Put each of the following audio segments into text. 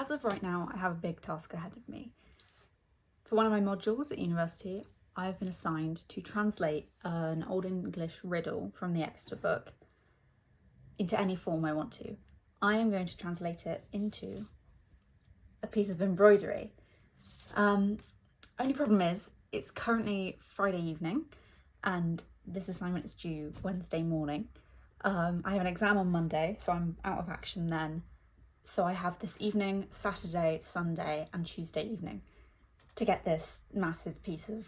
as of right now, I have a big task ahead of me. For one of my modules at university, I've been assigned to translate an Old English riddle from the Exeter book into any form I want to. I am going to translate it into a piece of embroidery. Only problem is, it's currently Friday evening and this assignment is due Wednesday morning. I have an exam on Monday, so I'm out of action then. So I have this evening, Saturday, Sunday and Tuesday evening to get this massive piece of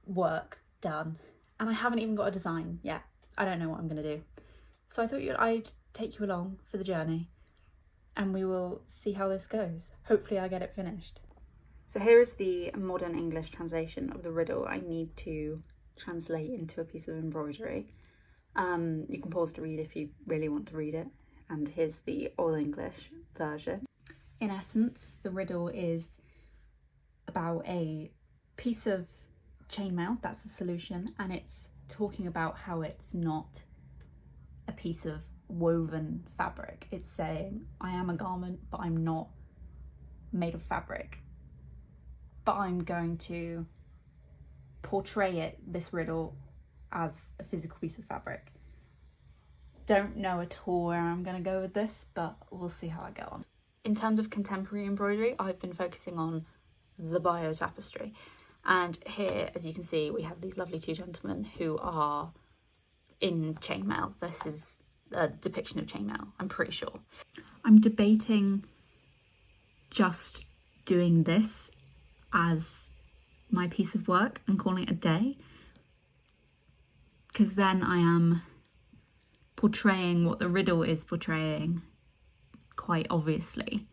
work done. And I haven't even got a design yet. I don't know what I'm going to do. So I thought I'd take you along for the journey and we will see how this goes. Hopefully I get it finished. So here is the modern English translation of the riddle I need to translate into a piece of embroidery. You can pause to read if you really want to read it. And here's the Old English version. In essence, the riddle is about a piece of chainmail, that's the solution, and it's talking about how it's not a piece of woven fabric. It's saying, I am a garment, but I'm not made of fabric. But I'm going to portray this riddle as a physical piece of fabric. Don't know at all where I'm going to go with this, but we'll see how I go on. In terms of contemporary embroidery, I've been focusing on the bio tapestry. And here, as you can see, we have these lovely two gentlemen who are in chainmail. This is a depiction of chainmail, I'm pretty sure. I'm debating just doing this as my piece of work and calling it a day, because then I am portraying what the riddle is portraying quite obviously.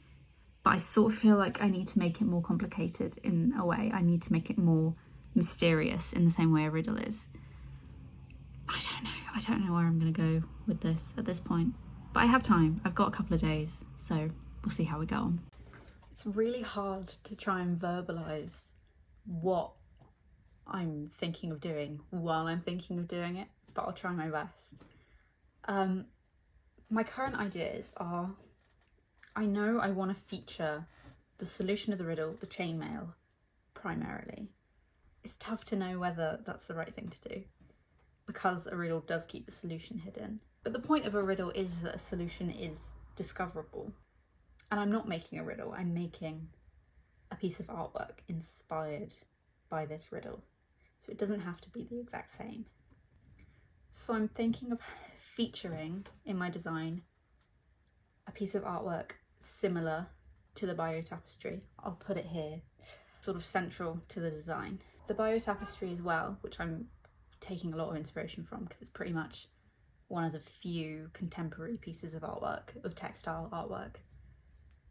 But I sort of feel like I need to make it more complicated in a way. I need to make it more mysterious in the same way a riddle is. I don't know where I'm going to go with this at this point. But I have time. I've got a couple of days, so we'll see how we go on. It's really hard to try and verbalise what I'm thinking of doing while I'm thinking of doing it, but I'll try my best. My current ideas are, I know I want to feature the solution of the riddle, the chainmail, primarily. It's tough to know whether that's the right thing to do, because a riddle does keep the solution hidden. But the point of a riddle is that a solution is discoverable. And I'm not making a riddle, I'm making a piece of artwork inspired by this riddle. So it doesn't have to be the exact same. So I'm thinking of featuring in my design a piece of artwork similar to the bio tapestry. I'll put it here, sort of central to the design. The bio tapestry as well, which I'm taking a lot of inspiration from because it's pretty much one of the few contemporary pieces of artwork, of textile artwork,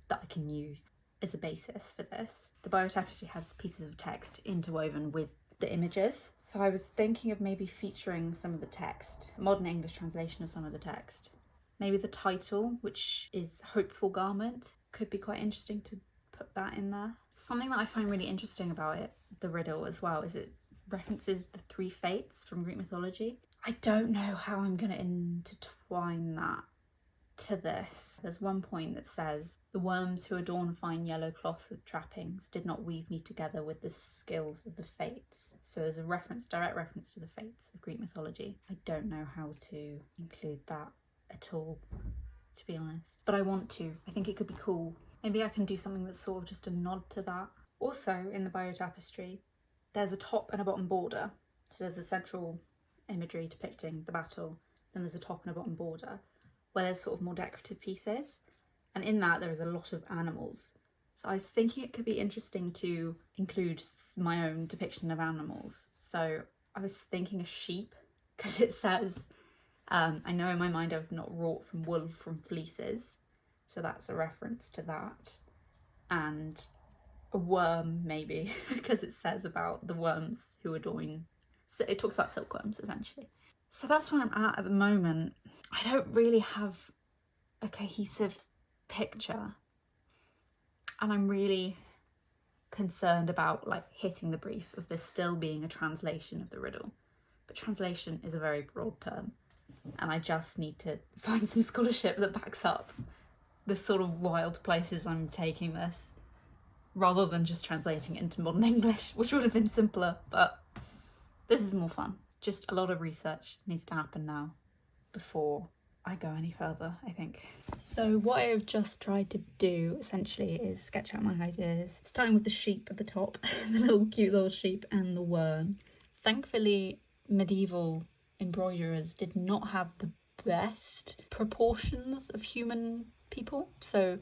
that I can use as a basis for this. The bio tapestry has pieces of text interwoven with the images. So I was thinking of maybe featuring some of the text, a modern English translation of some of the text. Maybe the title, which is Hopeful Garment, could be quite interesting to put that in there. Something that I find really interesting about it, the riddle as well, is it references the three fates from Greek mythology. I don't know how I'm going to intertwine that to this. There's one point that says, the worms who adorn fine yellow cloth with trappings did not weave me together with the skills of the fates. So there's a reference, direct reference to the fates of Greek mythology. I don't know how to include that at all, to be honest, but I want to. I think it could be cool. Maybe I can do something that's sort of just a nod to that. Also, in the bio tapestry, there's a top and a bottom border. So there's the central imagery depicting the battle, then there's a top and a bottom border where there's sort of more decorative pieces, and in that there is a lot of animals. So I was thinking it could be interesting to include my own depiction of animals. So I was thinking a sheep, because it says, I know in my mind I was not wrought from wool from fleeces, so that's a reference to that. And a worm maybe, because it says about the worms who adorn, so it talks about silkworms essentially. So that's where I'm at the moment. I don't really have a cohesive picture, and I'm really concerned about like hitting the brief of this still being a translation of the riddle. But translation is a very broad term, and I just need to find some scholarship that backs up the sort of wild places I'm taking this, rather than just translating it into modern English, which would have been simpler, but this is more fun. Just a lot of research needs to happen now before I go any further, I think. So what I've just tried to do essentially is sketch out my ideas, starting with the sheep at the top, the little cute little sheep and the worm. Thankfully, medieval embroiderers did not have the best proportions of human people, so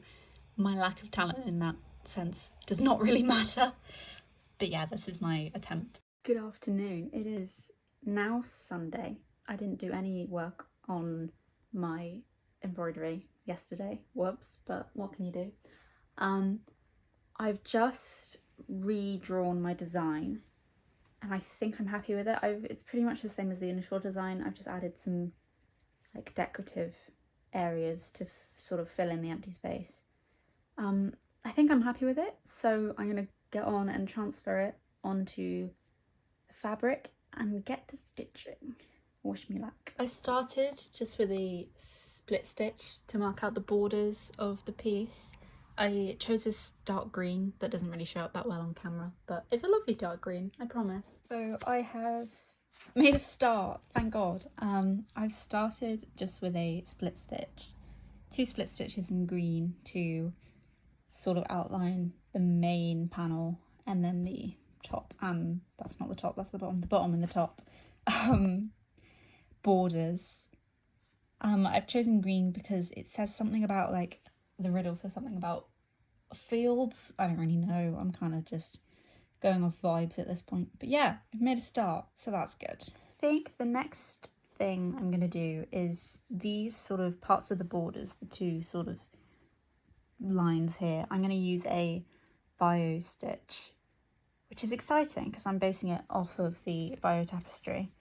my lack of talent in that sense does not really matter. But yeah, this is my attempt. Good afternoon. It is now Sunday. I didn't do any work on my embroidery yesterday. Whoops, but what can you do? I've just redrawn my design and I think I'm happy with it. It's pretty much the same as the initial design. I've just added some like decorative areas to sort of fill in the empty space. I think I'm happy with it, so I'm gonna get on and transfer it onto the fabric and get to stitching. Wish me luck. I started just with a split stitch to mark out the borders of the piece. I chose this dark green that doesn't really show up that well on camera, but it's a lovely dark green, I promise. So I have made a start, thank God. I've started just with a split stitch, 2 split stitches in green to sort of outline the main panel, and then the top, that's not the top, that's the bottom and the top borders. I've chosen green because it says something about, like, the riddle says something about fields. I don't really know, I'm kind of just going off vibes at this point, but yeah, I've made a start, so that's good. I think the next thing I'm going to do is these sort of parts of the borders, the 2 sort of lines here. I'm going to use a bio stitch, which is exciting because I'm basing it off of the bio tapestry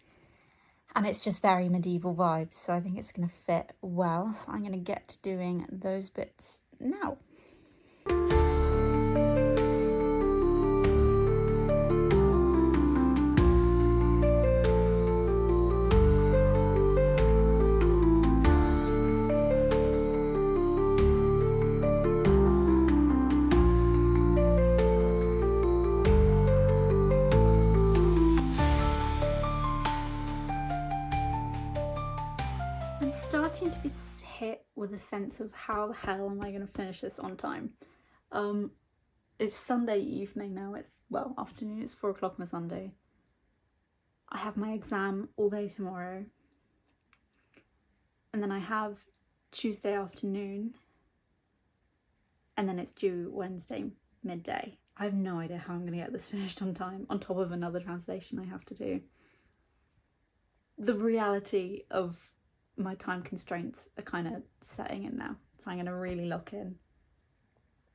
and it's just very medieval vibes, so I think it's going to fit well. So I'm going to get to doing those bits now. Starting to be hit with a sense of how the hell am I going to finish this on time. It's Sunday evening now, well, afternoon, it's 4 o'clock on a Sunday. I have my exam all day tomorrow, and then I have Tuesday afternoon, and then it's due Wednesday midday. I have no idea how I'm going to get this finished on time, on top of another translation I have to do. The reality of my time constraints are kind of setting in now, so I'm going to really lock in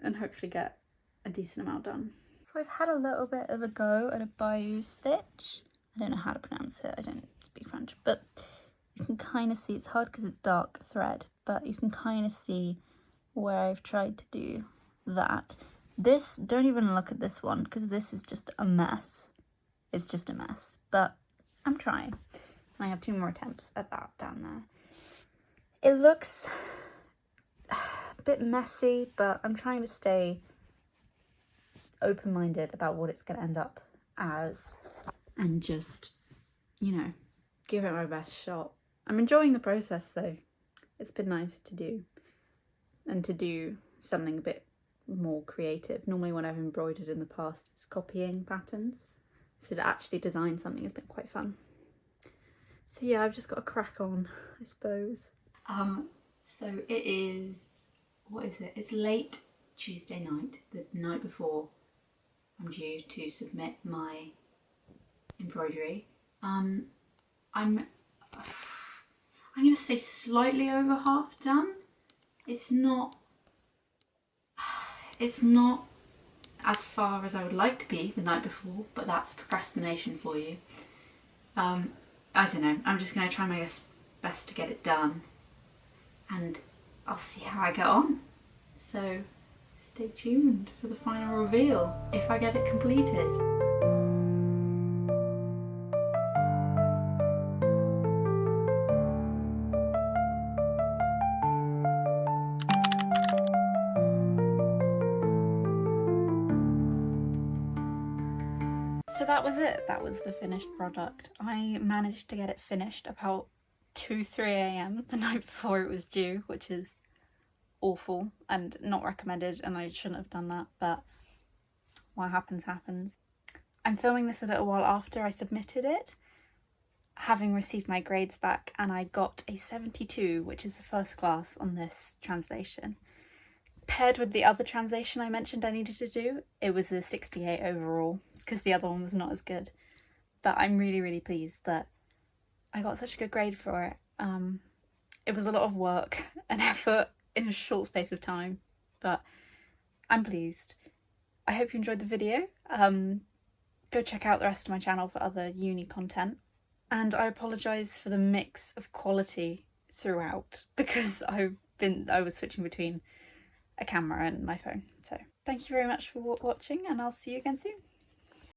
and hopefully get a decent amount done. So I've had a little bit of a go at a bayou stitch. I don't know how to pronounce it, I don't speak French, but you can kind of see, it's hard because it's dark thread, but you can kind of see where I've tried to do that. This, don't even look at this one because this is just a mess. It's just a mess, but I'm trying. I have 2 more attempts at that down there. It looks a bit messy, but I'm trying to stay open-minded about what it's going to end up as and just, you know, give it my best shot. I'm enjoying the process though. It's been nice to do, and to do something a bit more creative. Normally when I've embroidered in the past, it's copying patterns. So to actually design something has been quite fun. So yeah, I've just got to crack on, I suppose. So it is, what is it? It's late Tuesday night, the night before I'm due to submit my embroidery. I'm going to say slightly over half done. It's not as far as I would like to be the night before, but that's procrastination for you. I don't know, I'm just going to try my best to get it done, and I'll see how I get on. So stay tuned for the final reveal if I get it completed. So that was it. That was the finished product. I managed to get it finished about 2-3 a.m. the night before it was due, which is awful and not recommended, and I shouldn't have done that, but what happens happens. I'm filming this a little while after I submitted it, having received my grades back, and I got a 72, which is the first class on this translation. Paired with the other translation I mentioned I needed to do, it was a 68 overall, because the other one was not as good. But I'm really, really pleased that I got such a good grade for it. It was a lot of work and effort in a short space of time, but I'm pleased. I hope you enjoyed the video. Go check out the rest of my channel for other uni content. And I apologise for the mix of quality throughout, because I was switching between a camera and my phone. So thank you very much for watching, and I'll see you again soon.